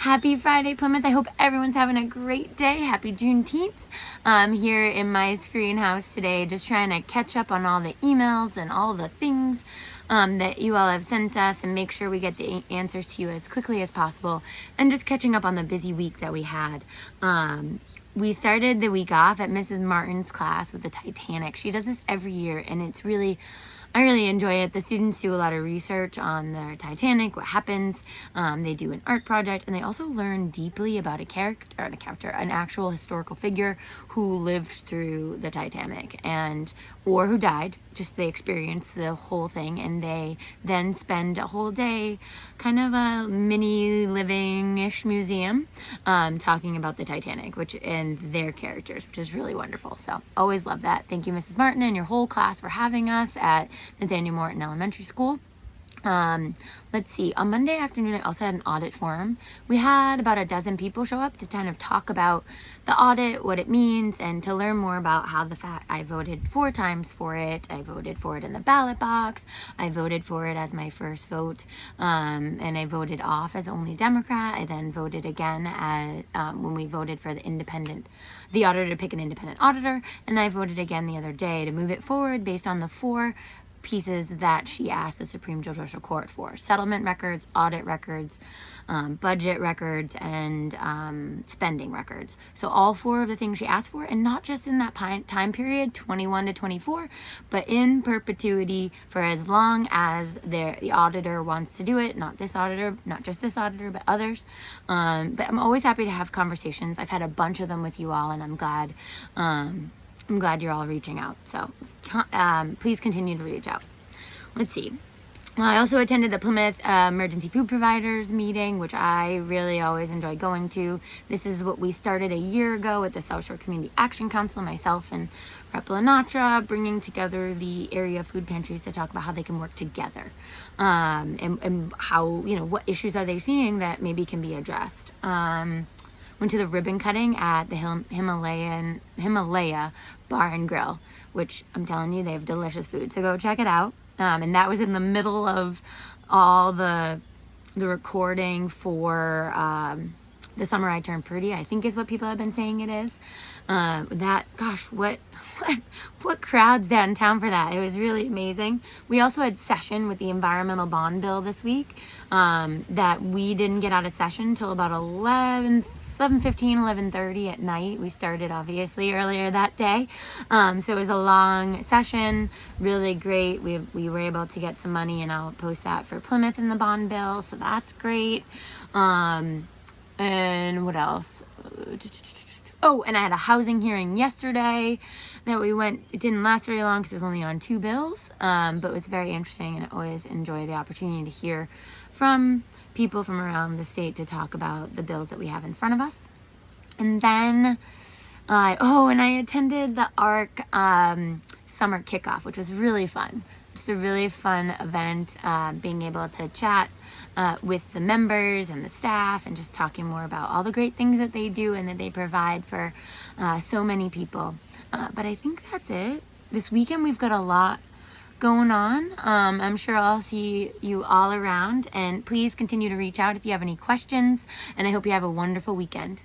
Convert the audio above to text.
Happy Friday, Plymouth. I hope everyone's having a great day. Happy Juneteenth. I'm here in my screen house today just trying to catch up on all the emails and all the things that you all have sent us and make sure we get the answers to you as quickly as possible, and just catching up on the busy week that we had. We started the week off at Mrs. Martin's class with the Titanic. She does this every year, and I really enjoy it. The students do a lot of research on the Titanic, what happens. They do an art project, and they also learn deeply about an actual historical figure who lived through the Titanic or who died. Just they experience the whole thing, and they then spend a whole day, kind of a mini living-ish museum, talking about the Titanic, and their characters, which is really wonderful. So always love that. Thank you, Mrs. Martin, and your whole class for having us at Nathaniel Morton Elementary School. Let's see, on Monday afternoon I also had an audit forum. We had about a dozen people show up to kind of talk about the audit, what it means, and to learn more about how I voted 4 times for it. I voted for it in the ballot box. I voted for it as my first vote, and I voted off as only Democrat. I then voted again when we voted for the auditor to pick an independent auditor, and I voted again the other day to move it forward based on the 4 pieces that she asked the Supreme Judicial Court for: settlement records, audit records, budget records, and spending records. So all 4 of the things she asked for, and not just in that time period, 21 to 24, but in perpetuity for as long as the auditor wants to do it. Not just this auditor, but others. But I'm always happy to have conversations. I've had a bunch of them with you all, and I'm glad you're all reaching out. So please continue to reach out. Let's see. I also attended the Plymouth Emergency Food Providers meeting, which I really always enjoy going to. This is what we started a year ago with the South Shore Community Action Council, myself and Rep. Lenatra, bringing together the area food pantries to talk about how they can work together, and how, what issues are they seeing that maybe can be addressed. Went to the ribbon cutting at the Himalaya Bar and Grill, which I'm telling you, they have delicious food, so go check it out. And that was in the middle of all the recording for The Summer I Turned Pretty, I think is what people have been saying it is. What crowds downtown for that. It was really amazing. We also had session with the environmental bond bill this week, that we didn't get out of session until about 11:30 at night. We started obviously earlier that day, so it was a long session, really great. We were able to get some money, and I'll post that for Plymouth in the bond bill, so that's great. And what else? Oh, and I had a housing hearing yesterday that we went. It didn't last very long because it was only on 2 bills, but it was very interesting, and I always enjoy the opportunity to hear from people from around the state to talk about the bills that we have in front of us. And then, I attended the ARC summer kickoff, which was really fun. Just a really fun event, being able to chat with the members and the staff, and just talking more about all the great things that they do and that they provide for so many people. But I think that's it. This weekend we've got a lot going on. I'm sure I'll see you all around, and please continue to reach out if you have any questions, and I hope you have a wonderful weekend.